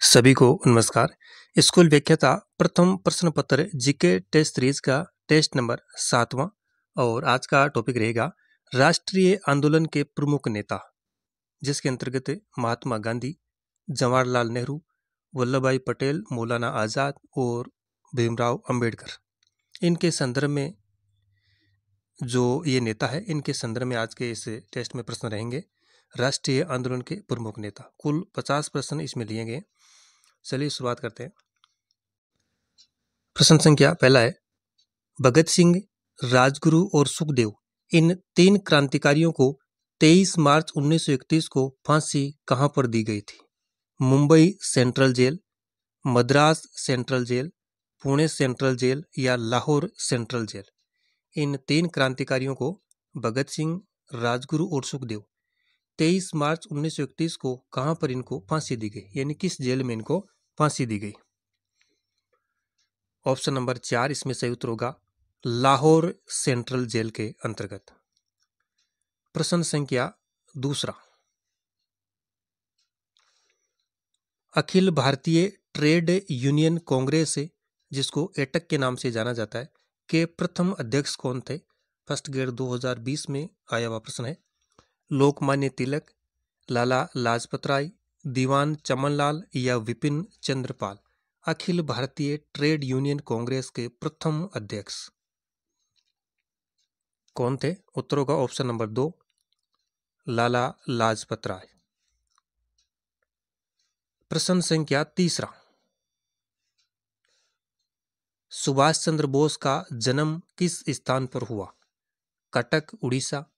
सभी को नमस्कार। स्कूल व्याख्याता प्रथम प्रश्न पत्र जीके टेस्ट सीरीज का टेस्ट नंबर 7वां और आज का टॉपिक रहेगा राष्ट्रीय आंदोलन के प्रमुख नेता, जिसके अंतर्गत महात्मा गांधी, जवाहरलाल नेहरू, वल्लभ भाई पटेल, मौलाना आज़ाद और भीमराव अंबेडकर। इनके संदर्भ में जो ये नेता है, इनके संदर्भ में आज के इस टेस्ट में प्रश्न रहेंगे। राष्ट्रीय आंदोलन के प्रमुख नेता, कुल 50 प्रश्न इसमें लिए गए। चलिए शुरुआत करते हैं। प्रश्न संख्या पहला है, भगत सिंह, राजगुरु और सुखदेव इन तीन क्रांतिकारियों को 23 मार्च 1931 को फांसी कहां पर दी गई थी? Mumbai central jail, Madras central jail, Pune central jail या लाहौर सेंट्रल जेल? इन तीन क्रांतिकारियों को भगत सिंह, राजगुरु और सुखदेव 23 मार्च 1931 को कहां पर इनको फांसी दी गई, यानी किस जेल में इनको फांसी दी गई? ऑप्शन नंबर 4 इसमें सही उत्तर होगा लाहौर सेंट्रल जेल के अंतर्गत। प्रश्न संख्या दूसरा, अखिल भारतीय ट्रेड यूनियन कांग्रेस, जिसको एटक के नाम से जाना जाता है, के प्रथम अध्यक्ष कौन थे? फर्स्ट ग्रेड 2020 में आया हुआ प्रश्न है। लोकमान्य तिलक, लाला लाजपत राय, दीवान चमनलाल या विपिन चंद्र पाल? अखिल भारतीय ट्रेड यूनियन कांग्रेस के प्रथम अध्यक्ष कौन थे? उत्तर होगा ऑप्शन नंबर 2, लाला लाजपत राय। प्रश्न संख्या तीसरा, सुभाष चंद्र बोस का जन्म किस स्थान पर हुआ? कटक उड़ीसा,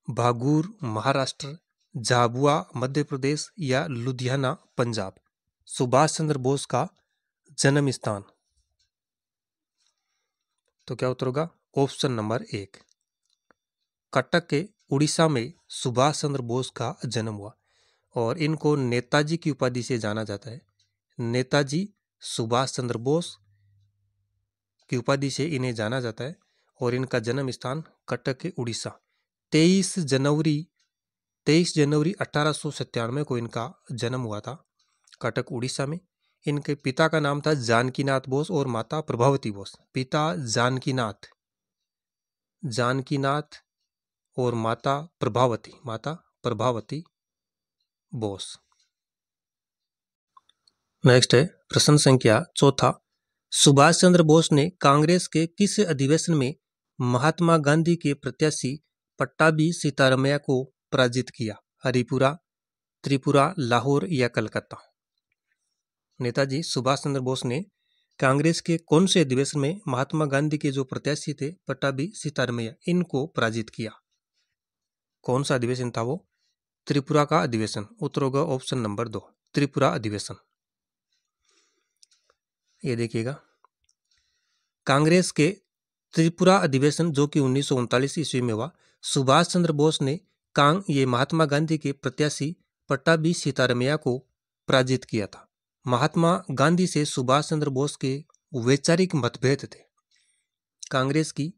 भागूर महाराष्ट्र, झाबुआ मध्य प्रदेश या लुधियाना पंजाब? सुभाष चंद्र बोस का जन्म स्थान, तो क्या उत्तर होगा? ऑप्शन नंबर 1, कटक के उड़ीसा में सुभाष चंद्र बोस का जन्म हुआ और इनको नेताजी की उपाधि से जाना जाता है। नेताजी सुभाष चंद्र बोस की उपाधि से इन्हें जाना जाता है और इनका जन्म स्थान कटक के उड़ीसा। 23 जनवरी 1897 को इनका जन्म हुआ था कटक उड़ीसा में। इनके पिता का नाम था जानकीनाथ बोस और माता प्रभावती बोस। पिता जानकीनाथ और माता प्रभावती बोस। नेक्स्ट है प्रश्न संख्या चौथा, सुभाष चंद्र बोस ने कांग्रेस के किस अधिवेशन में महात्मा गांधी के प्रत्याशी पट्टाभी सीतारमैया को पराजित किया? हरिपुरा, त्रिपुरा, लाहौर या कलकत्ता? नेताजी सुभाष चंद्र बोस ने कांग्रेस के कौन से अधिवेशन में महात्मा गांधी के जो प्रत्याशी थे पट्टाभी सीतारमैया, इनको पराजित किया? कौन सा अधिवेशन था वो? त्रिपुरा का अधिवेशन। उत्तर होगा ऑप्शन नंबर 2, त्रिपुरा अधिवेशन। ये देखिएगा, कांग्रेस के त्रिपुरा अधिवेशन जो कि 1939 ईस्वी में हुआ, सुभाष चंद्र बोस ने ये महात्मा गांधी के प्रत्याशी पट्टाभी सीतारमैया को पराजित किया था। महात्मा गांधी से सुभाष चंद्र बोस के वैचारिक मतभेद थे। कांग्रेस की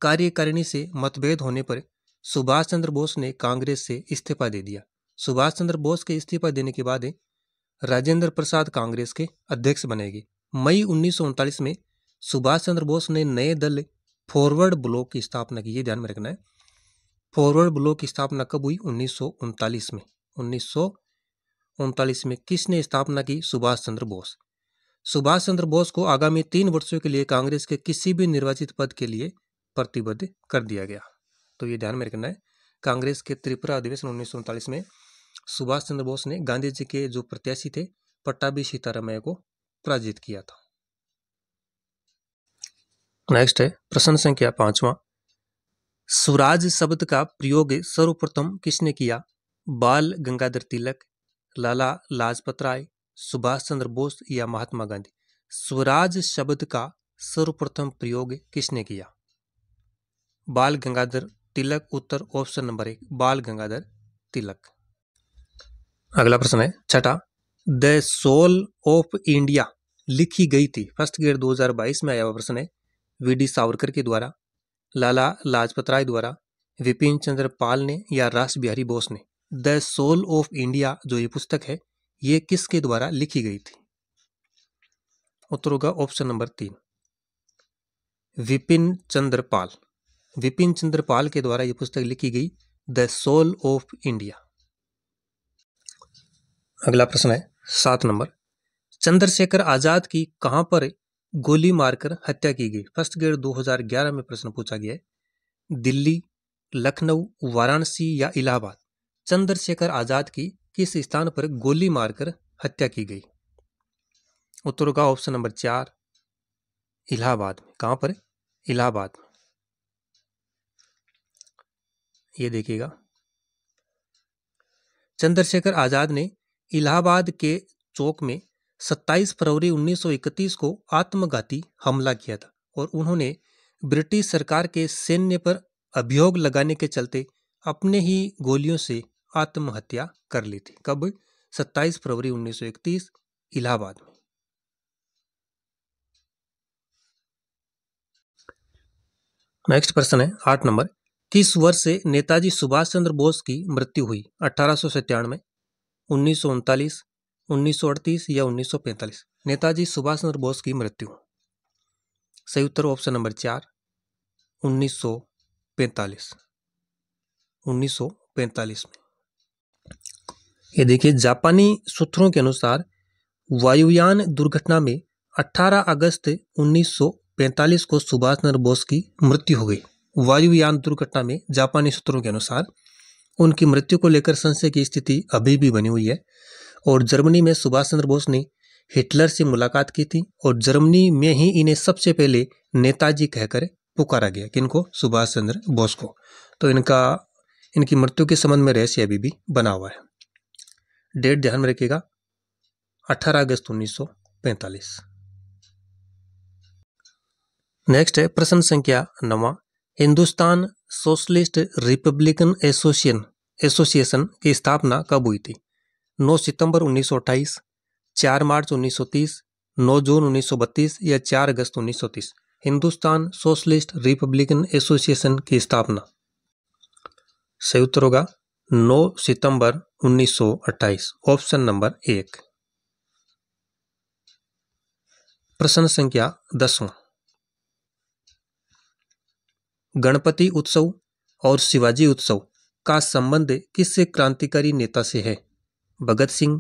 कार्यकारिणी से मतभेद होने पर सुभाष चंद्र बोस ने कांग्रेस से इस्तीफा दे दिया। सुभाष चंद्र बोस के इस्तीफा देने के बाद राजेंद्र प्रसाद कांग्रेस के अध्यक्ष बनेंगे। मई 1939 में सुभाष चंद्र बोस ने नए दल फॉरवर्ड ब्लॉक की स्थापना की। ये ध्यान में रखना है, फॉरवर्ड ब्लॉक की स्थापना कब हुई? 1939 में। 1939 में किसने स्थापना की? सुभाष चंद्र बोस। सुभाष चंद्र बोस को आगामी 3 वर्षों के लिए कांग्रेस के किसी भी निर्वाचित पद के लिए प्रतिबद्ध कर दिया गया। तो ये ध्यान में रखना है, कांग्रेस के त्रिपुरा अधिवेशन 1939 में सुभाष चंद्र बोस ने गांधी जी के जो प्रत्याशी थे पट्टाभी सीतारमैया को पराजित किया था। नेक्स्ट है प्रश्न संख्या 5वां, स्वराज शब्द का प्रयोग सर्वप्रथम किसने किया? बाल गंगाधर तिलक, लाला लाजपत राय, सुभाष चंद्र बोस या महात्मा गांधी? स्वराज शब्द का सर्वप्रथम प्रयोग किसने किया? बाल गंगाधर तिलक। उत्तर ऑप्शन नंबर 1, बाल गंगाधर तिलक। अगला प्रश्न है छठा, द सोल ऑफ इंडिया लिखी गई थी। फर्स्ट ग्रेड 2022 में आया हुआ प्रश्न है। वीडी सावरकर के द्वारा, लाला लाजपत राय द्वारा, विपिन चंद्र पाल ने या रास बिहारी बोस ने? द सोल ऑफ इंडिया जो ये पुस्तक है, ये किसके द्वारा लिखी गई थी? उत्तर होगा ऑप्शन नंबर 3, विपिन चंद्र पाल। विपिन चंद्र पाल के द्वारा यह पुस्तक लिखी गई, द सोल ऑफ इंडिया। अगला प्रश्न है 7 नंबर, चंद्रशेखर आजाद की कहां पर गोली मारकर हत्या की गई? फर्स्ट ग्रेड 2011 में प्रश्न पूछा गया है। दिल्ली, लखनऊ, वाराणसी या इलाहाबाद? चंद्रशेखर आजाद की किस स्थान पर गोली मारकर हत्या की गई? उत्तर का ऑप्शन नंबर 4, इलाहाबाद में। कहां पर? इलाहाबाद में। ये देखिएगा, चंद्रशेखर आजाद ने इलाहाबाद के चौक में 27 फरवरी 1931 को आत्मघाती हमला किया था और उन्होंने ब्रिटिश सरकार के सैन्य पर अभियोग लगाने के चलते अपने ही गोलियों से आत्महत्या कर ली थी। कब? 27 फरवरी 1931, इलाहाबाद में। नेक्स्ट प्रश्न है 8 नंबर, किस वर्ष से नेताजी सुभाष चंद्र बोस की मृत्यु हुई? 1897, 1939, 1938 या 1945? नेताजी सुभाष चंद्र बोस की मृत्यु। सही उत्तर ऑप्शन नंबर 4, 1945। 1945 में। ये देखिए, जापानी सूत्रों के अनुसार वायुयान दुर्घटना में 18 अगस्त 1945 को सुभाष चंद्र बोस की मृत्यु हो गई। वायुयान दुर्घटना में जापानी सूत्रों के अनुसार उनकी मृत्यु को लेकर संशय की स्थिति अभी भी बनी हुई है और जर्मनी में सुभाष चंद्र बोस ने हिटलर से मुलाकात की थी और जर्मनी में ही इन्हें सबसे पहले नेताजी कहकर पुकारा गया। किनको? सुभाष चंद्र बोस को। तो इनकी मृत्यु के संबंध में रहस्य अभी भी बना हुआ है। डेट ध्यान में रखिएगा, 18 अगस्त 1945। नेक्स्ट है प्रश्न संख्या 9, हिंदुस्तान सोशलिस्ट रिपब्लिकन एसोसिएशन की स्थापना कब हुई थी? 9 सितंबर 1928, 4 मार्च 1930, 9 जून 1932 या 4 अगस्त 1930? हिंदुस्तान सोशलिस्ट रिपब्लिकन एसोसिएशन की स्थापना। सही उत्तर होगा 9 सितंबर 1928, ऑप्शन नंबर 1। प्रश्न संख्या 10, गणपति उत्सव और शिवाजी उत्सव का संबंध किस क्रांतिकारी नेता से है? भगत सिंह,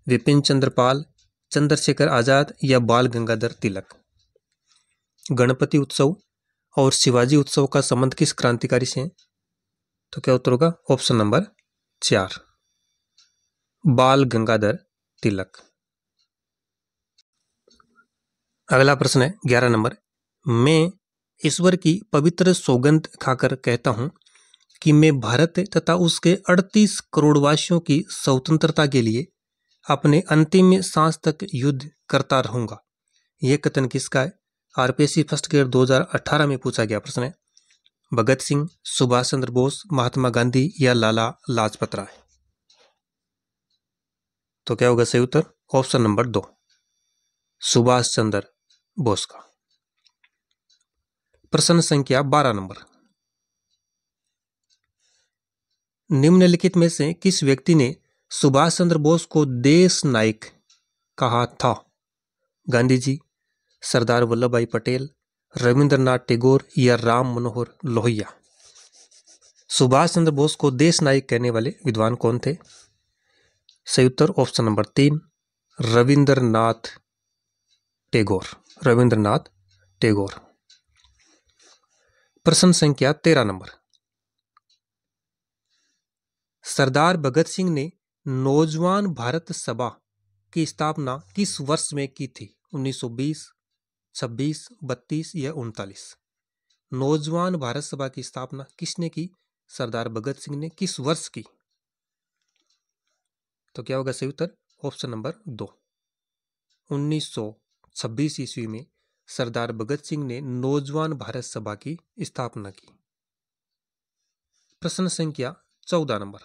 विपिन चंद्र पाल, चंद्रशेखर आजाद या बाल गंगाधर तिलक? गणपति उत्सव और शिवाजी उत्सव का संबंध किस क्रांतिकारी से है? तो क्या उत्तर होगा? ऑप्शन नंबर 4, बाल गंगाधर तिलक। अगला प्रश्न है 11 नंबर, मैं ईश्वर की पवित्र सौगंध खाकर कहता हूं कि मैं भारत तथा उसके 38 करोड़ वासियों की स्वतंत्रता के लिए अपने अंतिम सांस तक युद्ध करता रहूंगा। यह कथन किसका है? आरपीएससी फर्स्ट ग्रेड 2018 में पूछा गया प्रश्न है। भगत सिंह, सुभाष चंद्र बोस, महात्मा गांधी या लाला लाजपत राय? तो क्या होगा सही उत्तर? ऑप्शन नंबर 2, सुभाष चंद्र बोस का। प्रश्न संख्या 12 नंबर, निम्नलिखित में से किस व्यक्ति ने सुभाष चंद्र बोस को देश नायक कहा था? गांधी जी, सरदार वल्लभ भाई पटेल, रविंद्रनाथ टैगोर या राम मनोहर लोहिया? सुभाष चंद्र बोस को देश नायक कहने वाले विद्वान कौन थे? सही उत्तर ऑप्शन नंबर 3, रविंद्रनाथ टैगोर। रविंद्रनाथ टैगोर। प्रश्न संख्या 13 नंबर, सरदार भगत सिंह ने नौजवान भारत सभा की स्थापना किस वर्ष में की थी? 1920, 26, 32 या 39? नौजवान भारत सभा की स्थापना किसने की? सरदार भगत सिंह ने। किस वर्ष की? तो क्या होगा सही उत्तर? ऑप्शन नंबर 2, 1926 ईस्वी में सरदार भगत सिंह ने नौजवान भारत सभा की स्थापना की। प्रश्न संख्या 14 नंबर,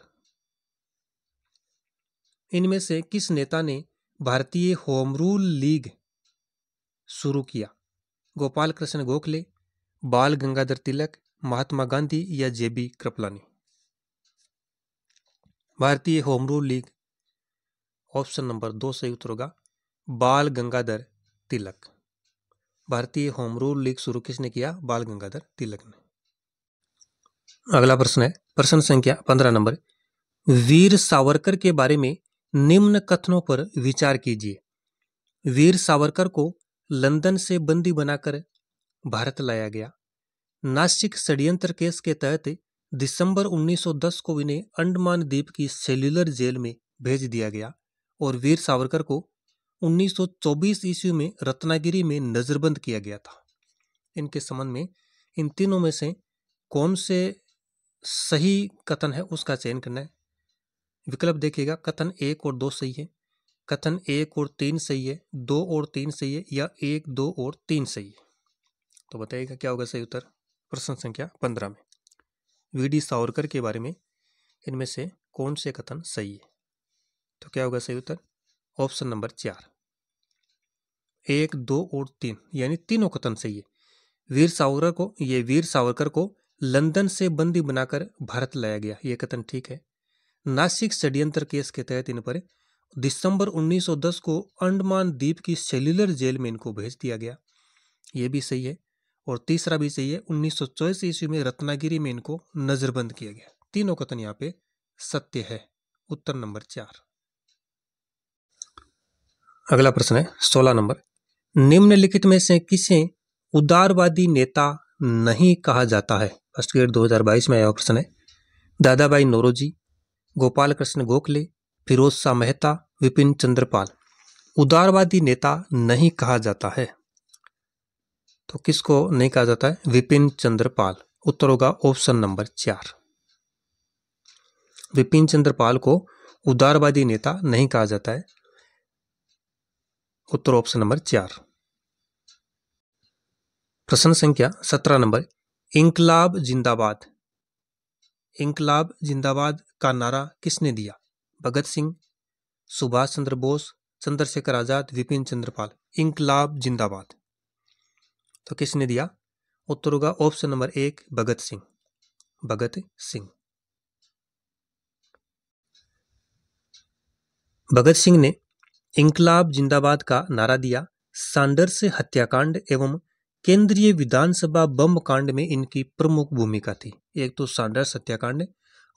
इनमें से किस नेता ने भारतीय होम रूल लीग शुरू किया? गोपाल कृष्ण गोखले, बाल गंगाधर तिलक, महात्मा गांधी या जेबी कृपलानी? भारतीय home rule league, option number 2 सही उत्तर होगा, बाल गंगाधर तिलक। भारतीय होम रूल लीग शुरू किसने किया? बाल गंगाधर तिलक ने। अगला प्रश्न है प्रश्न संख्या 15 नंबर। वीर सावरकर के बारे में निम्न कथनों पर विचार कीजिए। वीर सावरकर को लंदन से बंदी बनाकर भारत लाया गया। नासिक षड्यंत्र केस के तहत दिसंबर 1910 को इन्हें अंडमान द्वीप की सेल्यूलर जेल में भेज दिया गया और वीर सावरकर को 1924 ईस्वी में रत्नागिरी में नजरबंद किया गया था। इनके संबंध में इन तीनों में से कौन से सही कथन है उसका चयन करना है। विकल्प देखिएगा, कथन 1 और 2 सही है, कथन 1 और 3 सही है, 2 और 3 सही है, या 1, 2 और 3 सही है। तो बताइएगा क्या होगा सही उत्तर प्रश्न संख्या 15 में। वीडी सावरकर के बारे में इनमें से कौन से कथन सही है? तो क्या होगा सही उत्तर ऑप्शन नंबर 4, 1, 2 और 3, यानी तीनों कथन सही है। वीर सावरकर को लंदन से बंदी बनाकर भारत लाया गया, यह कथन ठीक है। नासिक षड्यंत्र केस के तहत इन पर दिसंबर 1910 को अंडमान द्वीप की सेल्यूलर जेल में इनको भेज दिया गया, यह भी सही है। और तीसरा भी सही है, 1924 ईस्वी में रत्नागिरी में इनको नजरबंद किया गया। तीनों कथन यहाँ पे सत्य है, उत्तर नंबर 4। अगला प्रश्न है 16 नंबर। निम्नलिखित में से किसे उदारवादी नेता नहीं कहा जाता है? फर्स्ट ग्रेड 2022 में आया प्रश्न है। दादा भाई नौरोजी, गोपाल कृष्ण गोखले, फिरोज शाह मेहता, विपिन चंद्र पाल। उदारवादी नेता नहीं कहा जाता है, तो किसको नहीं कहा जाता है? विपिन चंद्र पाल। उत्तर होगा ऑप्शन नंबर 4। विपिन चंद्र पाल को उदारवादी नेता नहीं कहा जाता है, उत्तर ऑप्शन नंबर 4। प्रश्न संख्या 17 नंबर। इंकलाब जिंदाबाद, इंकलाब जिंदाबाद का नारा किसने दिया? भगत सिंह, सुभाष चंद्र बोस, चंद्रशेखर आजाद, विपिन चंद्र पाल। इंकलाब जिंदाबाद तो किसने दिया? उत्तर होगा ऑप्शन नंबर 1, भगत सिंह। भगत सिंह। भगत सिंह ने इंकलाब जिंदाबाद का नारा दिया। सैंडर्स हत्याकांड एवं केंद्रीय विधानसभा बम कांड में इनकी प्रमुख भूमिका थी। एक तो सैंडर्स हत्याकांड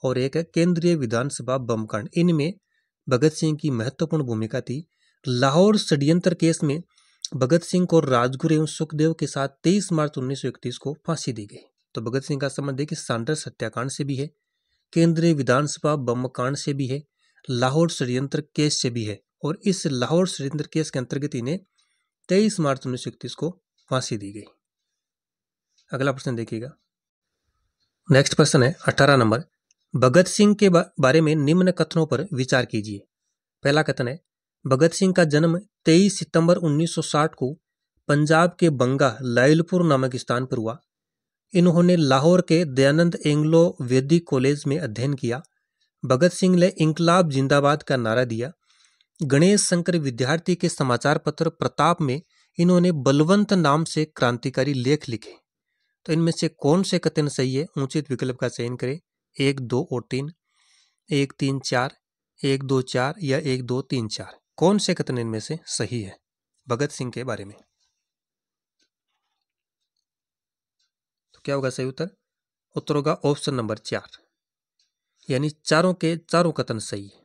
और एक है केंद्रीय विधानसभा बम कांड, इनमें भगत सिंह की महत्वपूर्ण भूमिका थी। लाहौर षड्यंत्र केस में भगत सिंह को राजगुरु एवं सुखदेव के साथ 23 मार्च 1931 को फांसी दी गई। तो भगत सिंह का संबंध है कि सैंडर्स हत्याकांड से भी है, केंद्रीय विधानसभा बम कांड से भी है, लाहौर षड्यंत्र केस से भी है। और इस लाहौर षड्यंत्र केस के अंतर्गत इन्हें 23 मार्च 1931 को फांसी दी गई। अगला प्रश्न देखिएगा। नेक्स्ट प्रश्न है 18 नंबर। भगत सिंह के बारे में निम्न कथनों पर विचार कीजिए। पहला कथन है, भगत सिंह का जन्म 23 सितंबर 1960 को पंजाब के बंगा लायलपुर नामक स्थान पर हुआ। इन्होंने लाहौर के दयानंद एंग्लो वैदिक कॉलेज में अध्ययन किया। भगत सिंह ने इंकलाब जिंदाबाद का नारा दिया। गणेश शंकर विद्यार्थी के समाचार पत्र प्रताप में इन्होंने बलवंत नाम से क्रांतिकारी लेख लिखे। तो इनमें से कौन से कथन सही है? उचित विकल्प का चयन करें। 1, 2 और 3, 1, 3, 4, 1, 2, 4 या 1, 2, 3, 4। कौन से कथन इनमें से सही है भगत सिंह के बारे में? तो क्या होगा सही उत्तर? उत्तर होगा ऑप्शन नंबर 4, यानी चारों के चारों कथन सही है।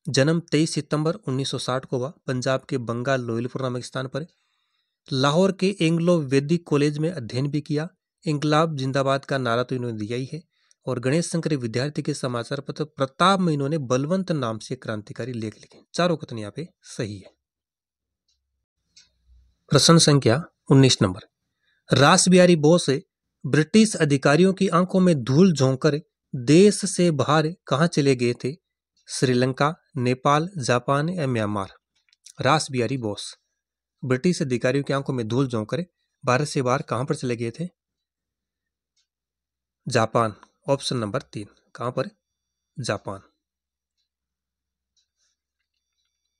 जन्म 23 सितंबर 1960 को हुआ पंजाब के बंगा लोयलपुर नामक स्थान पर। लाहौर के एंग्लो वैदिक कॉलेज में अध्ययन भी किया। इंकलाब जिंदाबाद का नारा तो इन्होंने दिया ही है। और गणेश शंकर विद्यार्थी के समाचार पत्र प्रताप में इन्होंने बलवंत नाम से क्रांतिकारी लेख लिखे। चारों कथन यहाँ पे सही है। प्रश्न संख्या 19 नंबर। रासबिहारी बोस ब्रिटिश अधिकारियों की आंखों में धूल झोंककर देश से बाहर कहाँ चले गए थे? श्रीलंका, नेपाल, जापान या म्यांमार। रासबिहारी बोस ब्रिटिश अधिकारियों की आंखों में धूल झोंककर भारत से बाहर कहां पर चले गए थे? जापान। Option number 3। कहां पर? जापान।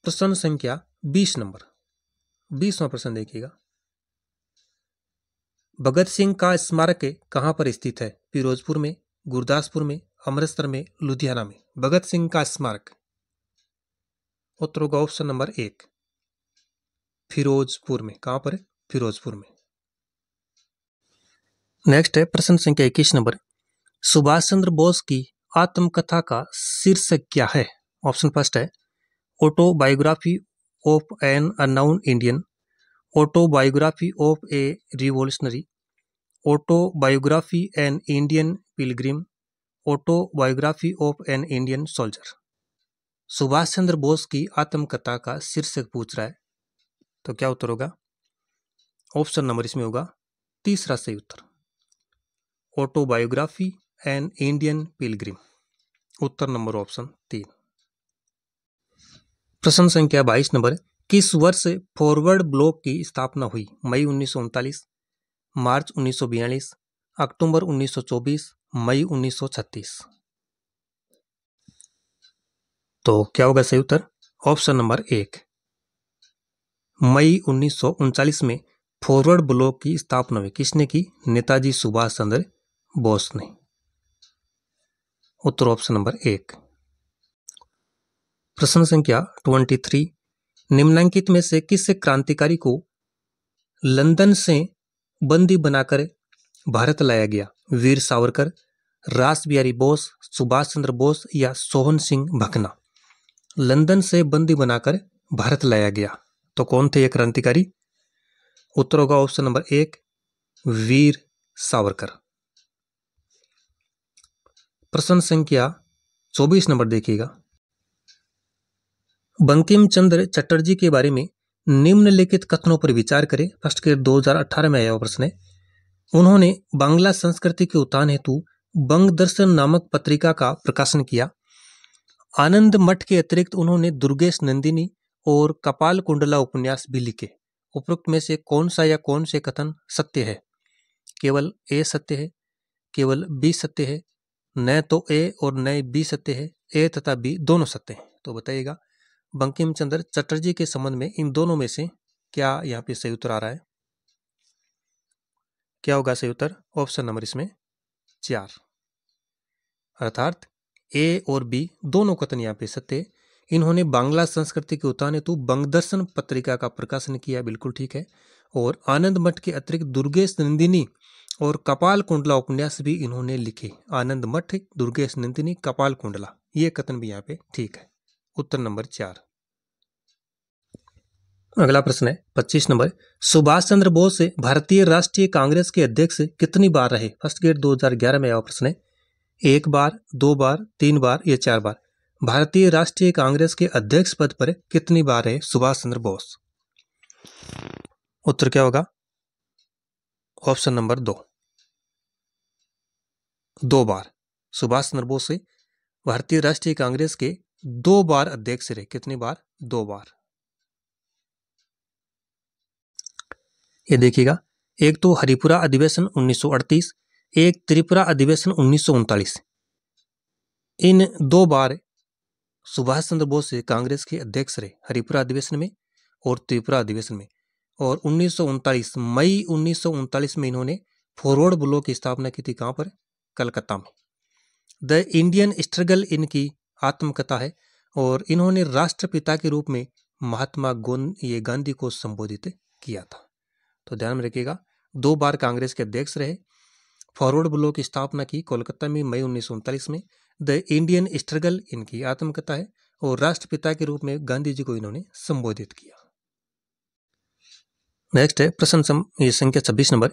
प्रश्न संख्या 20 नंबर। 20वां प्रश्न देखिएगा। भगत सिंह का स्मारक कहां पर स्थित है? फिरोजपुर में, गुरदासपुर में, अमृतसर में, लुधियाना में। भगत सिंह का स्मारक उत्तर होगा ऑप्शन नंबर 1, फिरोजपुर में। कहां पर है? फिरोजपुर में। नेक्स्ट है प्रश्न संख्या 21 नंबर, सुभाष चंद्र बोस की आत्मकथा का शीर्षक क्या है? ऑप्शन फर्स्ट है autobiography of an unknown Indian, autobiography of a revolutionary, autobiography an Indian pilgrim, autobiography of an Indian soldier. Subhash Chandra Bose की आत्मकथा का शीर्षक पूछ रहा है, तो क्या उत्तर होगा? ऑप्शन नंबर इसमें होगा तीसरा सही उत्तर, ऑटोबायोग्राफी एन इंडियन पिलग्रिम। उत्तर नंबर ऑप्शन 3। प्रश्न संख्या 22 नंबर, किस वर्ष फॉरवर्ड ब्लॉक की स्थापना हुई? मई 1939, मार्च 1942, अक्टूबर 1924, मई 1936। तो क्या होगा सही उत्तर? ऑप्शन नंबर 1, मई 1939 में फॉरवर्ड ब्लॉक की स्थापना हुई। किसने की? नेताजी सुभाष चंद्र बोस ने। उत्तर ऑप्शन नंबर 1। प्रश्न संख्या 23, निम्नलिखित में से किस क्रांतिकारी को लंदन से बंदी बनाकर भारत लाया गया? वीर सावरकर, रास बिहारी बोस, सुभाष चंद्र बोस या सोहन सिंह भकना। लंदन से बंदी बनाकर भारत लाया गया, तो कौन थे ये क्रांतिकारी? उत्तर होगा ऑप्शन नंबर 1, वीर सावरकर। प्रश्न संख्या 24 नंबर देखिएगा, बंकिम चंद्र चटर्जी के बारे में निम्नलिखित कथनों पर विचार करें। फर्स्ट ग्रेड 2018 में आया हुआ प्रश्न है। उन्होंने बांग्ला संस्कृति के उत्थान हेतु बंग दर्शन नामक पत्रिका का प्रकाशन किया। आनंद मठ के अतिरिक्त उन्होंने दुर्गेश नंदिनी और कपाल कुंडला उपन्यास भी लिखे। उपरोक्त में से कौन सा या कौन से कथन सत्य है? केवल ए सत्य है, केवल बी सत्य है, न तो ए और न बी सत्य है, ए तथा बी दोनों सत्य हैं। तो बताइएगा बंकिम चंद्र चटर्जी के संबंध में इन दोनों में से क्या यहाँ पे सही उत्तर आ रहा है? क्या होगा सही उत्तर? ऑप्शन नंबर इसमें 4, अर्थात ए और बी दोनों कथन यहाँ पे सत्य है। इन्होंने बांग्ला संस्कृति के उत्थान हेतु बंगदर्शन पत्रिका का प्रकाशन किया, बिल्कुल ठीक है। और आनंद मठ के अतिरिक्त दुर्गेश नंदिनी और कपाल कुंडला उपन्यास भी इन्होंने लिखे। आनंद मठ, दुर्गेश नंदिनी, कपाल कुंडला, ये कथन भी यहाँ पे ठीक है। उत्तर नंबर 4। अगला प्रश्न है 25 नंबर, सुभाष चंद्र बोस भारतीय राष्ट्रीय कांग्रेस के अध्यक्ष कितनी बार रहे? फर्स्ट ग्रेड 2011 में आया प्रश्न है। 1 बार, 2 बार, 3 बार या 4 बार? भारतीय राष्ट्रीय कांग्रेस के अध्यक्ष पद पर कितनी बार रहे सुभाष चंद्र बोस? उत्तर क्या होगा? ऑप्शन नंबर 2, 2 बार। सुभाष चंद्र बोस भारतीय राष्ट्रीय कांग्रेस के 2 बार अध्यक्ष रहे। कितनी बार? 2 बार। ये देखिएगा, एक तो हरिपुरा अधिवेशन 1938, एक त्रिपुरा अधिवेशन 1939। इन 2 बार सुभाष चंद्र बोस कांग्रेस के अध्यक्ष रहे, हरिपुरा अधिवेशन में और त्रिपुरा अधिवेशन में। और 1939 मई 1939 में इन्होंने फॉरवर्ड ब्लॉक की स्थापना की थी। कहां पर? कलकत्ता में। द इंडियन स्ट्रगल इनकी आत्मकथा है और इन्होंने राष्ट्रपिता के रूप में महात्मा गांधी को संबोधित किया था। तो ध्यान में रखिएगा, 2 बार कांग्रेस के अध्यक्ष रहे, फॉरवर्ड ब्लॉक की स्थापना की कोलकाता में मई 1939 में। द इंडियन स्ट्रगल इनकी आत्मकथा है और राष्ट्रपिता के रूप में गांधी जी को इन्होंने संबोधित किया। नेक्स्ट है प्रश्न संख्या 26 नंबर,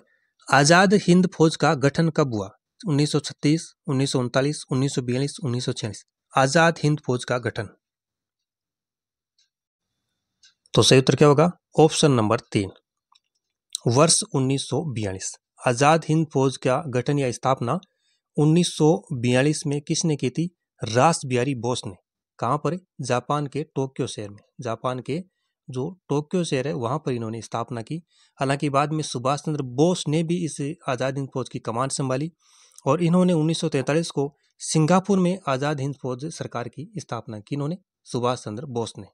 आजाद हिंद फौज का गठन कब हुआ? 1936, 1939, 1942, 1946। आजाद हिंद फौज का गठन। तो सही उत्तर क्या होगा? ऑप्शन नंबर 3, वर्ष 1942। आजाद हिंद फौज का गठन या स्थापना 1942 में किसने की थी? रास बिहारी बोस ने। कहां पर? जापान के टोक्यो शहर में। जापान के जो टोक्यो शहर है वहां पर इन्होंने स्थापना की। हालांकि बाद में सुभाष चंद्र बोस ने भी इस आजाद हिंद फौज की कमान संभाली और इन्होंने 1943 को सिंगापुर में आजाद हिंद फौज सरकार की स्थापना की। इन्होंने सुभाष चंद्र बोस ने।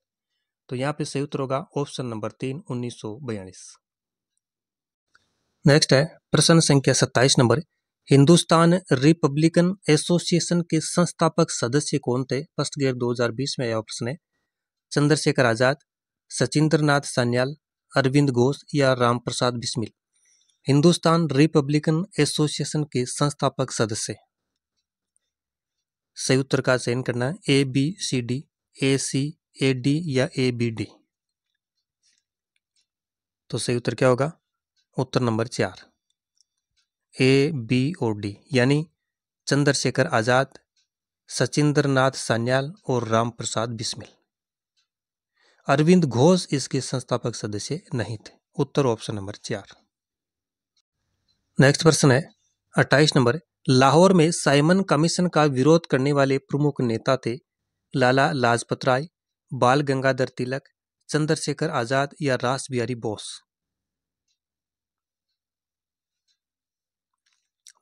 तो यहाँ पे सही उत्तर होगा ऑप्शन नंबर 3, 1942। नेक्स्ट है प्रश्न संख्या 27 नंबर, हिंदुस्तान रिपब्लिकन एसोसिएशन के संस्थापक सदस्य कौन थे? फर्स्ट ग्रेड 2020 में आया प्रश्न है। चंद्रशेखर आजाद, सचिंद्र नाथ सान्याल, अरविंद घोष या रामप्रसाद बिस्मिल। हिंदुस्तान रिपब्लिकन एसोसिएशन के संस्थापक सदस्य। सही उत्तर का चयन करना है, A B C D, A C, A D या ए बी डी। तो सही उत्तर क्या होगा? उत्तर नंबर 4, ए बी और डी, यानी चंद्रशेखर आजाद, सचिंद्र नाथ सान्याल और रामप्रसाद बिस्मिल। अरविंद घोष इसके संस्थापक सदस्य नहीं थे। उत्तर ऑप्शन नंबर 4। नेक्स्ट प्रश्न है 28 नंबर। लाहौर में साइमन कमीशन का विरोध करने वाले प्रमुख नेता थे लाला लाजपत राय, बाल गंगाधर तिलक, चंद्रशेखर आजाद या रास बिहारी बोस।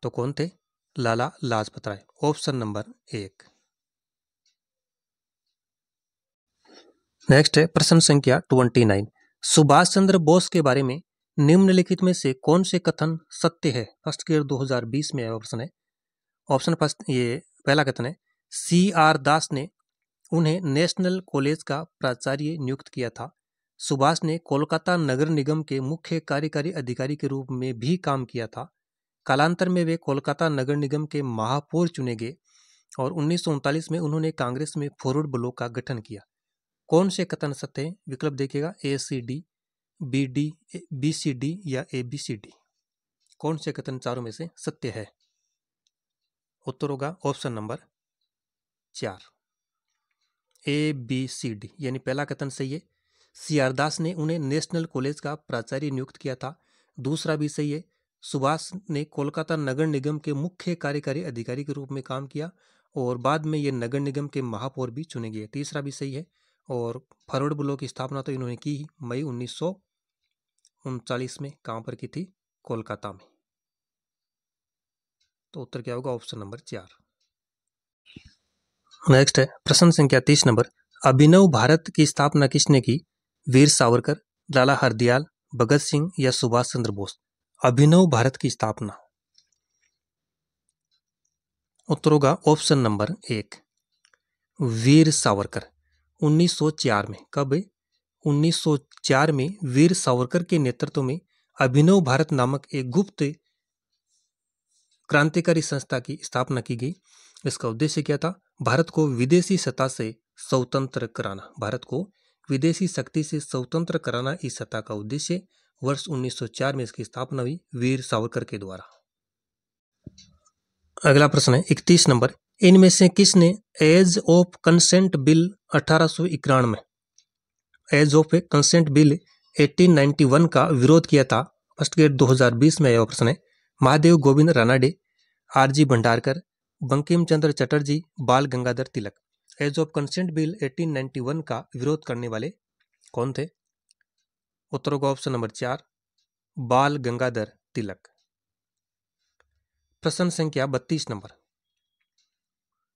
तो कौन थे? Lala Lajpat Rai. Option number 1। Next है प्रश्न संख्या 29। सुभाष चंद्र बोस के बारे में निम्नलिखित में से कौन से कथन सत्य है? फर्स्ट ईयर 2020 में आया प्रश्न है। ऑप्शन फर्स्ट, ये पहला कथन है, CR दास ने उन्हें नेशनल कॉलेज का प्राचार्य नियुक्त किया था। सुभाष ने कोलकाता नगर निगम के मुख्य कार्यकारी अधिकारी के रूप में भी काम किया था। कालांतर में वे कोलकाता नगर निगम के महापौर चुने गए और 1939 में उन्होंने कांग्रेस में फॉरवर्ड ब्लॉक का गठन किया। कौन से कथन सत्य हैं? विकल्प देखिएगा, ACD, BD, BCD या ABCD। कौन से कथन चारों में से सत्य है? उत्तर होगा ऑप्शन नंबर 4, ABCD, यानी पहला कथन सही है। CR दास ने उन्हें नेशनल कॉलेज का प्राचार्य नियुक्त किया था। दूसरा भी सही है, सुभाष ने कोलकाता नगर निगम के मुख्य कार्यकारी अधिकारी के रूप में काम किया और बाद में ये नगर निगम के महापौर भी चुने गए। तीसरा भी सही है और फॉरवर्ड ब्लॉक की स्थापना तो इन्होंने की मई 1939 में। कहाँ पर की थी? कोलकाता में। तो उत्तर क्या होगा? Option number 4। नेक्स्ट है प्रश्न संख्या 30 नंबर। अभिनव भारत की स्थापना किसने की? वीर सावरकर, लाला हरदयाल, भगत सिंह या सुभाष चंद्र बोस। अभिनव भारत की स्थापना। उत्तर होगा ऑप्शन नंबर 1, वीर सावरकर। 1904 में। कब? 1904 में वीर सावरकर के नेतृत्व में अभिनव भारत नामक एक गुप्त क्रांतिकारी संस्था की स्थापना की गई। इसका उद्देश्य क्या था? भारत को विदेशी सत्ता से स्वतंत्र कराना। भारत को विदेशी शक्ति से स्वतंत्र कराना इस सत्ता का उद्देश्य। वर्ष 1904 में इसकी स्थापना हुई वीर सावरकर के द्वारा। अगला प्रश्न है 31 नंबर। इनमें से किसने age of consent bill 1891 age of consent bill 1891 का विरोध किया था? फर्स्ट ग्रेड 2020 में आया प्रश्न है। महादेव गोविंद रानाडे, RG भंडारकर, बंकिम चंद्र चटर्जी, बाल Gangadhar Tilak. As of consent bill 1891 का विरोध करने वाले कौन थे? उत्तर होगा ऑप्शन नंबर 4, बाल गंगाधर तिलक। प्रश्न संख्या 32 नंबर।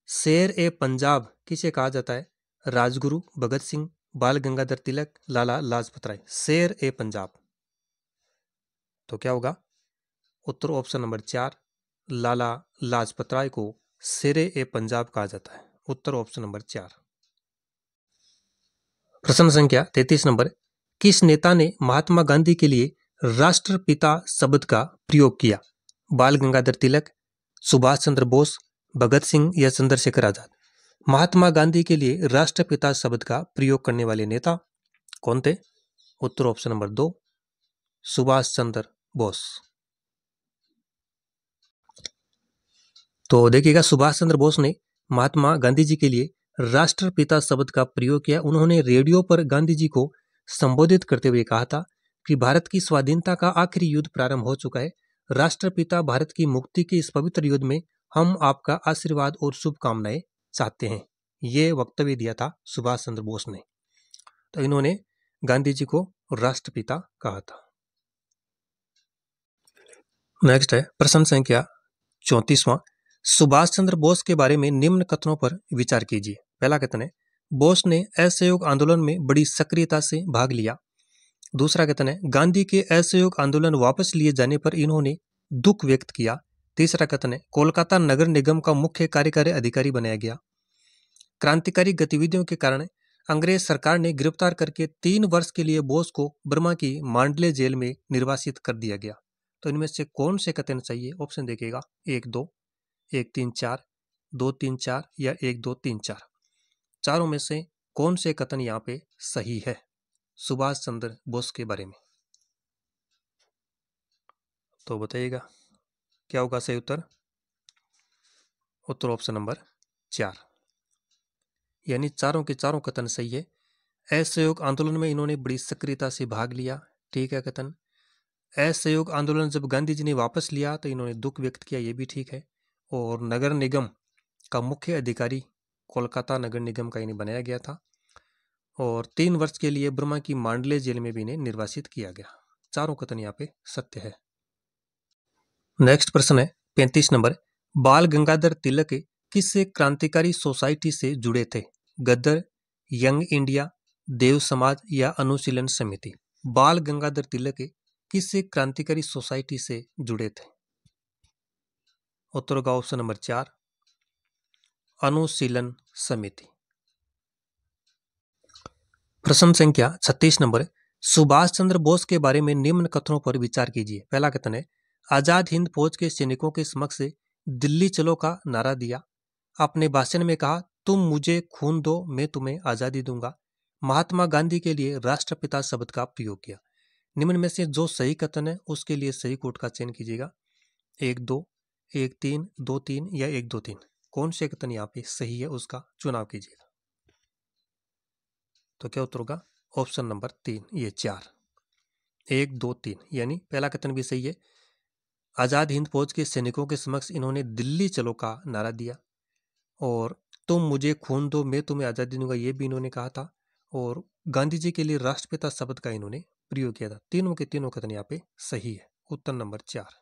शेर ए पंजाब किसे कहा जाता है? राजगुरु, भगत सिंह, बाल गंगाधर तिलक, लाला लाजपत राय। शेर ए पंजाब। तो क्या होगा? उत्तर ऑप्शन नंबर 4, लाला लाजपत राय को शेरे ए पंजाब कहा जाता है। उत्तर ऑप्शन नंबर 4। प्रश्न संख्या 33 नंबर। किस नेता ने महात्मा गांधी के लिए राष्ट्रपिता शब्द का प्रयोग किया? बाल गंगाधर तिलक, सुभाष चंद्र बोस, भगत सिंह या चंद्रशेखर आजाद। महात्मा गांधी के लिए राष्ट्रपिता शब्द का प्रयोग करने वाले नेता कौन थे? उत्तर ऑप्शन नंबर 2, सुभाष चंद्र बोस। तो देखिएगा, सुभाष चंद्र बोस ने महात्मा गांधी जी के लिए राष्ट्रपिता शब्द का प्रयोग किया। उन्होंने रेडियो पर गांधी जी को संबोधित करते हुए कहा था कि भारत की स्वाधीनता का आखिरी युद्ध प्रारंभ हो चुका है। राष्ट्रपिता भारत की मुक्ति के इस पवित्र युद्ध में हम आपका आशीर्वाद और शुभकामनाएं चाहते हैं। ये वक्तव्य दिया था सुभाष चंद्र बोस ने। तो इन्होंने गांधी जी को राष्ट्रपिता कहा था। नेक्स्ट है प्रश्न संख्या 34वां। सुभाष चंद्र बोस के बारे में निम्न कथनों पर विचार कीजिए। पहला कथन है, बोस ने असहयोग आंदोलन में बड़ी सक्रियता से भाग लिया। दूसरा कथन है, गांधी के असहयोग आंदोलन वापस लिए जाने पर इन्होंने दुख व्यक्त किया। तीसरा कथन है, कोलकाता नगर निगम का मुख्य कार्यकारी अधिकारी बनाया गया। क्रांतिकारी गतिविधियों के कारण अंग्रेज सरकार ने गिरफ्तार करके 3 वर्ष के लिए बोस को बर्मा की मांडले जेल में निर्वासित कर दिया गया। तो इनमें से कौन से कथन सही है? ऑप्शन देखिएगा 1 2 1 3 4 2 3 4 या 1 2 3 4। चारों में से कौन से कथन यहाँ पे सही है सुभाष चंद्र बोस के बारे में? तो बताइएगा क्या होगा सही उत्तर? उत्तर ऑप्शन नंबर 4, यानी चारों के चारों कथन सही है। असहयोग आंदोलन में इन्होंने बड़ी सक्रियता से भाग लिया, ठीक है कथन। असहयोग आंदोलन जब गांधी जी ने वापस लिया तो इन्होंने दुख व्यक्त किया, ये भी ठीक है। और नगर निगम का मुख्य अधिकारी कोलकाता नगर निगम का इन्हें बनाया गया था। और 3 वर्ष के लिए बर्मा की मांडले जेल में भी इन्हें निर्वासित किया गया। चारों कथन यहाँ पे सत्य है। नेक्स्ट प्रश्न है 35 नंबर। बाल गंगाधर तिलक किस क्रांतिकारी सोसाइटी से जुड़े थे? गदर, यंग इंडिया, देव समाज या अनुशीलन समिति? बाल गंगाधर तिलक किस क्रांतिकारी सोसाइटी से जुड़े थे? उत्तर का ऑप्शन नंबर 4, अनुशीलन समिति। प्रश्न संख्या 36 नंबर। सुभाष चंद्र बोस के बारे में निम्न कथनों पर विचार कीजिए। पहला कथन है, आजाद हिंद फौज के सैनिकों के समक्ष दिल्ली चलो का नारा दिया। अपने भाषण में कहा, तुम मुझे खून दो मैं तुम्हें आजादी दूंगा। महात्मा गांधी के लिए राष्ट्रपिता शब्द का प्रयोग किया। निम्न में से जो सही कथन है उसके लिए सही कोट का चयन कीजिएगा। 1 2 1 3 2 3 या 1 2 3। कौन से कथन यहाँ पे सही है उसका चुनाव कीजिएगा। तो क्या उत्तर होगा? ऑप्शन नंबर 3, ये 4, 1 2 3, यानी पहला कथन भी सही है। आजाद हिंद फौज के सैनिकों के समक्ष इन्होंने दिल्ली चलो का नारा दिया। और तुम मुझे खून दो मैं तुम्हें आजादी दूंगा, ये भी इन्होंने कहा था। और गांधी जी के लिए राष्ट्रपिता शब्द का इन्होंने प्रयोग किया था। तीनों के तीनों कथन यहाँ पे सही है। उत्तर नंबर 4।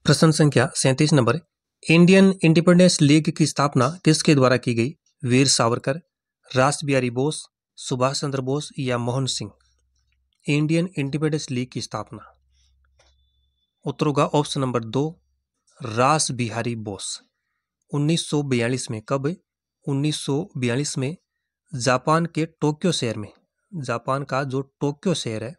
प्रश्न संख्या 37 नंबर। इंडियन इंडिपेंडेंस लीग की स्थापना किसके द्वारा की गई? वीर सावरकर, रास बिहारी बोस, सुभाष चंद्र बोस या Mohan Singh? Indian independence league की स्थापना। उत्तर होगा ऑप्शन नंबर 2, रास बिहारी बोस। 1942 में। कब? 1942 में जापान के टोक्यो शहर में, जापान का जो टोक्यो शहर है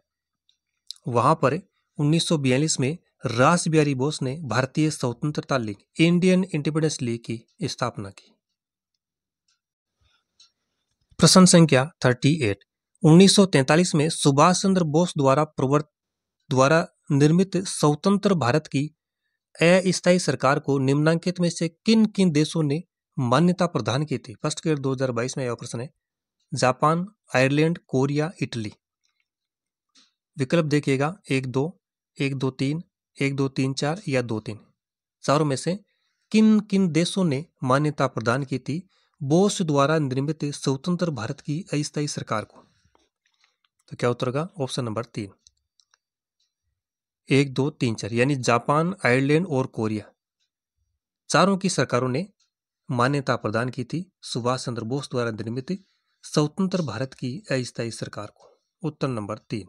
वहां पर 1942 में रास बिहारी बोस ने भारतीय स्वतंत्रता लीग, इंडियन इंडिपेंडेंस लीग की स्थापना की। प्रश्न संख्या 38। 1943 में सुभाष चंद्र बोस द्वारा निर्मित स्वतंत्र भारत की अस्थायी सरकार को निम्नांकित में से किन किन देशों ने मान्यता प्रदान की थी? फर्स्ट ईयर 2022 में यह प्रश्न है। Japan, Ireland, Korea, Italy. विकल्प देखिएगा 1 2 1 2 3 1 2 3 4 या 2 3। चारों में से किन किन देशों ने मान्यता प्रदान की थी बोस द्वारा निर्मित स्वतंत्र भारत की अस्थायी सरकार को? तो क्या उत्तर होगा? ऑप्शन नंबर 3, 1 2 3 4, यानी जापान, आयरलैंड और कोरिया। चारों की सरकारों ने मान्यता प्रदान की थी सुभाष चंद्र बोस द्वारा निर्मित स्वतंत्र भारत की अस्थायी सरकार को। उत्तर नंबर 3।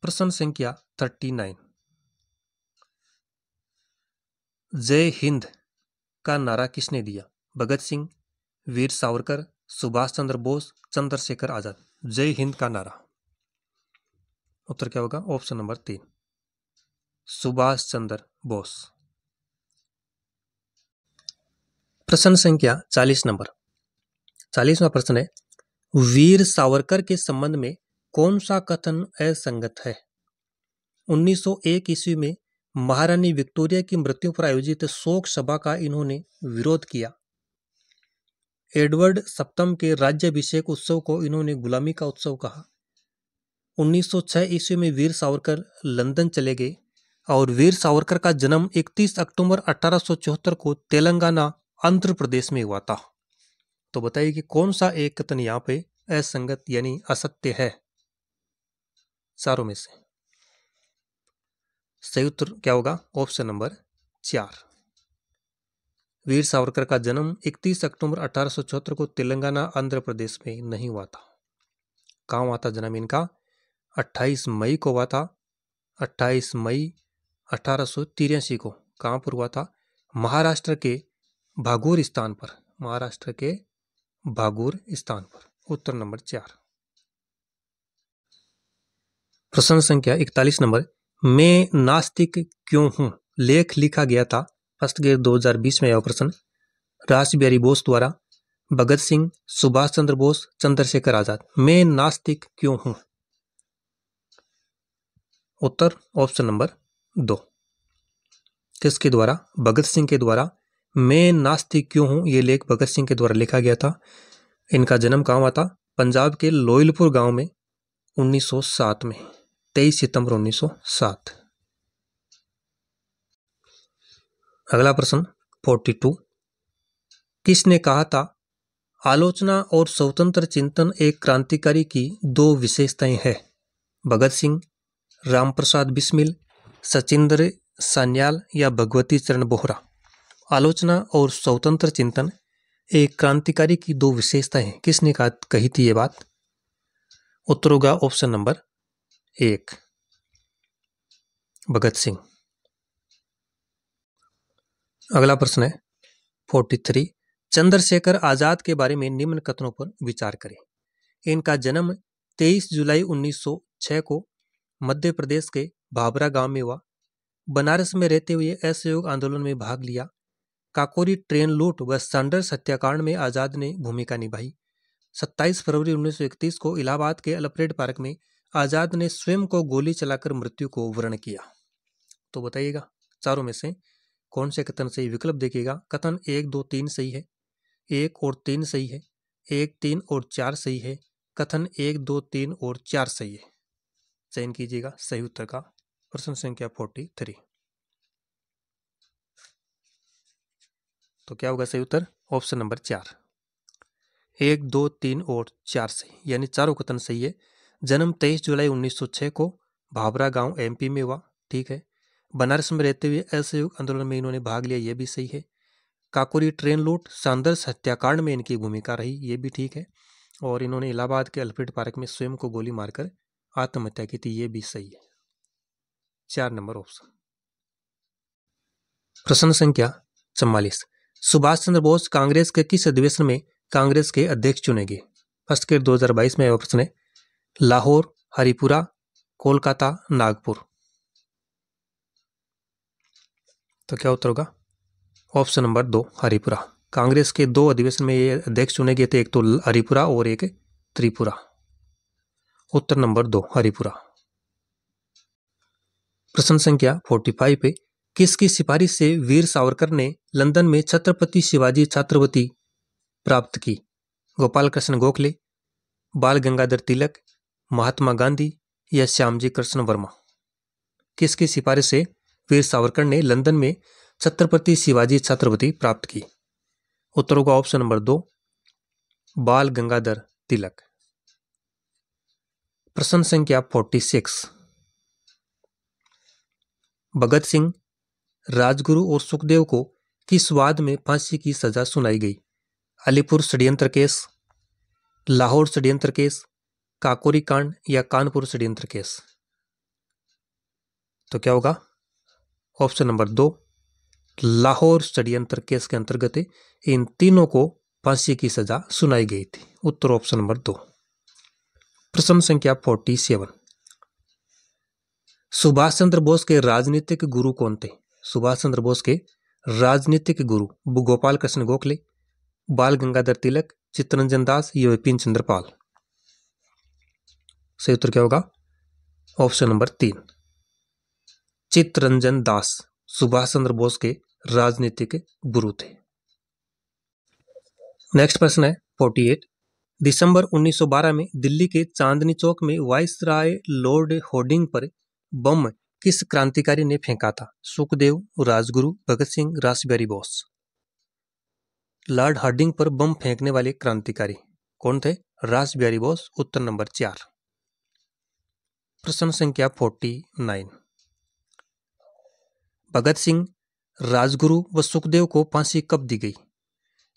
प्रश्न संख्या 39। जय हिंद का नारा किसने दिया? भगत सिंह, वीर सावरकर, सुभाष चंद्र बोस, चंद्रशेखर आजाद। जय हिंद का नारा। उत्तर क्या होगा? Option number 3, Subhash Chandra Bose. प्रश्न संख्या 40 नंबर। 40वां प्रश्न है, वीर सावरकर के संबंध में कौन सा कथन असंगत है? 1901 ईस्वी में महारानी विक्टोरिया की मृत्यु पर आयोजित शोक सभा का इन्होंने विरोध किया। एडवर्ड सप्तम के राज्याभिषेक उत्सव को इन्होंने गुलामी का उत्सव कहा। 1906 ईस्वी में वीर सावरकर लंदन चले गए और वीर सावरकर का जन्म 31 अक्टूबर 1874 को तेलंगाना, आंध्र प्रदेश में हुआ था। तो बताइए कि कौन सा एक कथन यहाँ पे असंगत यानी असत्य है चारों में से? सही उत्तर क्या होगा? ऑप्शन नंबर 4, वीर सावरकर का जन्म 31 अक्टूबर 1874 को तेलंगाना, आंध्र प्रदेश में नहीं हुआ था। कहाँ हुआ था जन्म इनका? 28 मई को हुआ था। 28 मई 1883 को कहाँ पर हुआ था? महाराष्ट्र के भागोर स्थान पर, महाराष्ट्र के भागुर स्थान पर। उत्तर नंबर 4। प्रश्न संख्या 41 नंबर, मैं नास्तिक क्यों हूं लेख लिखा गया था। फर्स्ट ग्रेड 2020 में यह प्रश्न रास बिहारी बोस द्वारा। भगत सिंह, सुभाष चंद्र बोस, चंद्रशेखर आजाद। मैं नास्तिक क्यों हूं। उत्तर ऑप्शन नंबर 2। किसके द्वारा? भगत सिंह के द्वारा। मैं नास्तिक क्यों हूं ये लेख भगत सिंह के द्वारा लिखा गया था। इनका जन्म कहाँ हुआ था? पंजाब के लोयलपुर गांव में 1907 में, 23 सितंबर 1907। अगला प्रश्न 42, किसने कहा था आलोचना और स्वतंत्र चिंतन एक क्रांतिकारी की दो विशेषताएं हैं? भगत सिंह, रामप्रसाद बिस्मिल, सचिंद्र सान्याल या भगवती चरण बोहरा। आलोचना और स्वतंत्र चिंतन एक क्रांतिकारी की दो विशेषताएं, किसने कही थी ये बात? उत्तर होगा ऑप्शन नंबर 1, भगत सिंह। अगला प्रश्न है 43, चंद्रशेखर आजाद के बारे में निम्न कथनों पर विचार करें। इनका जन्म 23 जुलाई 1906 को मध्य प्रदेश के भाभरा गांव में हुआ। बनारस में रहते हुए असहयोग आंदोलन में भाग लिया। काकोरी ट्रेन लूट व सैंडर्स हत्याकांड में आजाद ने भूमिका निभाई। 27 फरवरी 1931 को इलाहाबाद के अल्फ्रेड पार्क में आजाद ने स्वयं को गोली चलाकर मृत्यु को वर्ण किया। तो बताइएगा चारों में से कौन से कथन सही? विकल्प देखिएगा। कथन 1, 2, 3 सही है, 1 और 3 सही है, 1, 3 और 4 सही है, कथन 1, 2, 3 और 4 सही है। चयन कीजिएगा सही उत्तर का। प्रश्न संख्या 43। तो क्या होगा सही उत्तर? ऑप्शन नंबर 4, 1, 2, 3 और 4 सही, यानी चारों कथन सही है। जन्म 23 जुलाई 1906 को भाभरा गांव एमपी में हुआ, ठीक है। बनारस में रहते हुए असहयोग आंदोलन में इन्होंने भाग लिया, यह भी सही है। काकोरी ट्रेन लूट, सैंडर्स हत्याकांड में इनकी भूमिका रही, ये भी ठीक है। और इन्होंने इलाहाबाद के अल्फ्रेड पार्क में स्वयं को गोली मारकर आत्महत्या की थी, ये भी सही है। 4 नंबर ऑप्शन। प्रश्न संख्या 44, सुभाष चंद्र बोस कांग्रेस के किस अधिवेशन में कांग्रेस के अध्यक्ष चुने गए? फर्स्ट ग्रेड 2022 में यह प्रश्न है। लाहौर, हरिपुरा, कोलकाता, नागपुर। तो क्या उत्तर होगा? Option number 2, Haripura. कांग्रेस के 2 अधिवेशन में ये अध्यक्ष चुने गए थे, एक तो हरिपुरा और एक त्रिपुरा। उत्तर नंबर 2, हरिपुरा। प्रश्न संख्या 45 पे, किसकी सिफारिश से वीर सावरकर ने लंदन में छत्रपति शिवाजी छात्रवृत्ति प्राप्त की? गोपाल कृष्ण गोखले, बाल गंगाधर तिलक, महात्मा गांधी या श्यामजी कृष्ण वर्मा। किसकी सिफारिश से वीर सावरकर ने लंदन में छत्रपति शिवाजी छात्रवृत्ति प्राप्त की? उत्तर होगा ऑप्शन नंबर 2, बाल गंगाधर तिलक। प्रश्न संख्या 46, भगत सिंह, राजगुरु और सुखदेव को किस वाद में फांसी की सजा सुनाई गई? अलीपुर षड्यंत्र केस, लाहौर षड्यंत्र केस, काकोरी कांड या कानपुर षड्यंत्र केस। तो क्या होगा? ऑप्शन नंबर 2, लाहौर षड्यंत्र केस के अंतर्गत इन तीनों को फांसी की सजा सुनाई गई थी। उत्तर ऑप्शन नंबर 2। प्रश्न संख्या 47, सुभाष चंद्र बोस के राजनीतिक गुरु कौन थे? सुभाष चंद्र बोस के राजनीतिक गुरु गोपाल कृष्ण गोखले, बाल गंगाधर तिलक, चित्तरंजन दास या विपिन चंद्र पाल। सही उत्तर क्या होगा? ऑप्शन नंबर 3, चित्तरंजन दास सुभाष चंद्र बोस के राजनीतिक गुरु थे। नेक्स्ट प्रश्न है 48, दिसंबर 1912 में दिल्ली के चांदनी चौक में वाइसराय लॉर्ड होर्डिंग पर बम किस क्रांतिकारी ने फेंका था? सुखदेव, राजगुरु, भगत सिंह, रास बिहारी बोस। लॉर्ड हार्डिंग पर बम फेंकने वाले क्रांतिकारी कौन थे? रास बिहारी बोस। उत्तर नंबर 4। प्रश्न संख्या 49, भगत सिंह, राजगुरु व सुखदेव को फांसी कब दी गई?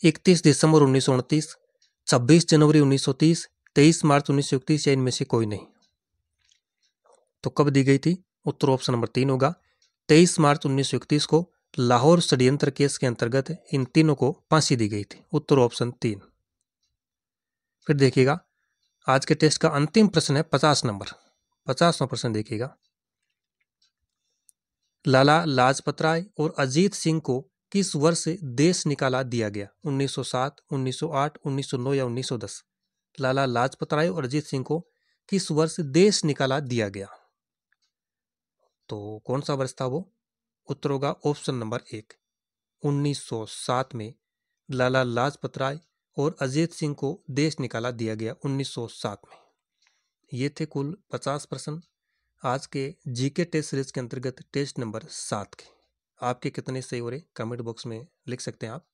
31 दिसंबर 1929, 26 जनवरी 1930, 23 मार्च 1931 या इनमें से कोई नहीं। तो कब दी गई थी? उत्तर ऑप्शन नंबर 3 होगा। 23 मार्च 1931 को लाहौर षड्यंत्र केस के अंतर्गत इन तीनों को फांसी दी गई थी। उत्तर ऑप्शन 3। फिर देखिएगा आज के टेस्ट का अंतिम प्रश्न है 50 नंबर, 50वां प्रश्न देखिएगा। लाला लाजपत राय और अजीत सिंह को किस वर्ष देश निकाला दिया गया? 1907, 1908, 1909 या 1910? लाला लाजपत राय और अजीत सिंह को किस वर्ष देश निकाला दिया गया? तो कौन सा वर्ष था वो? उत्तर होगा ऑप्शन नंबर 1, 1907 में लाला लाजपत राय और अजीत सिंह को देश निकाला दिया गया 1907 में। ये थे कुल 50 प्रश्न आज के जीके टेस्ट सीरीज के अंतर्गत टेस्ट नंबर 7 के। आपके कितने सही हो रहे कमेंट बॉक्स में लिख सकते हैं आप।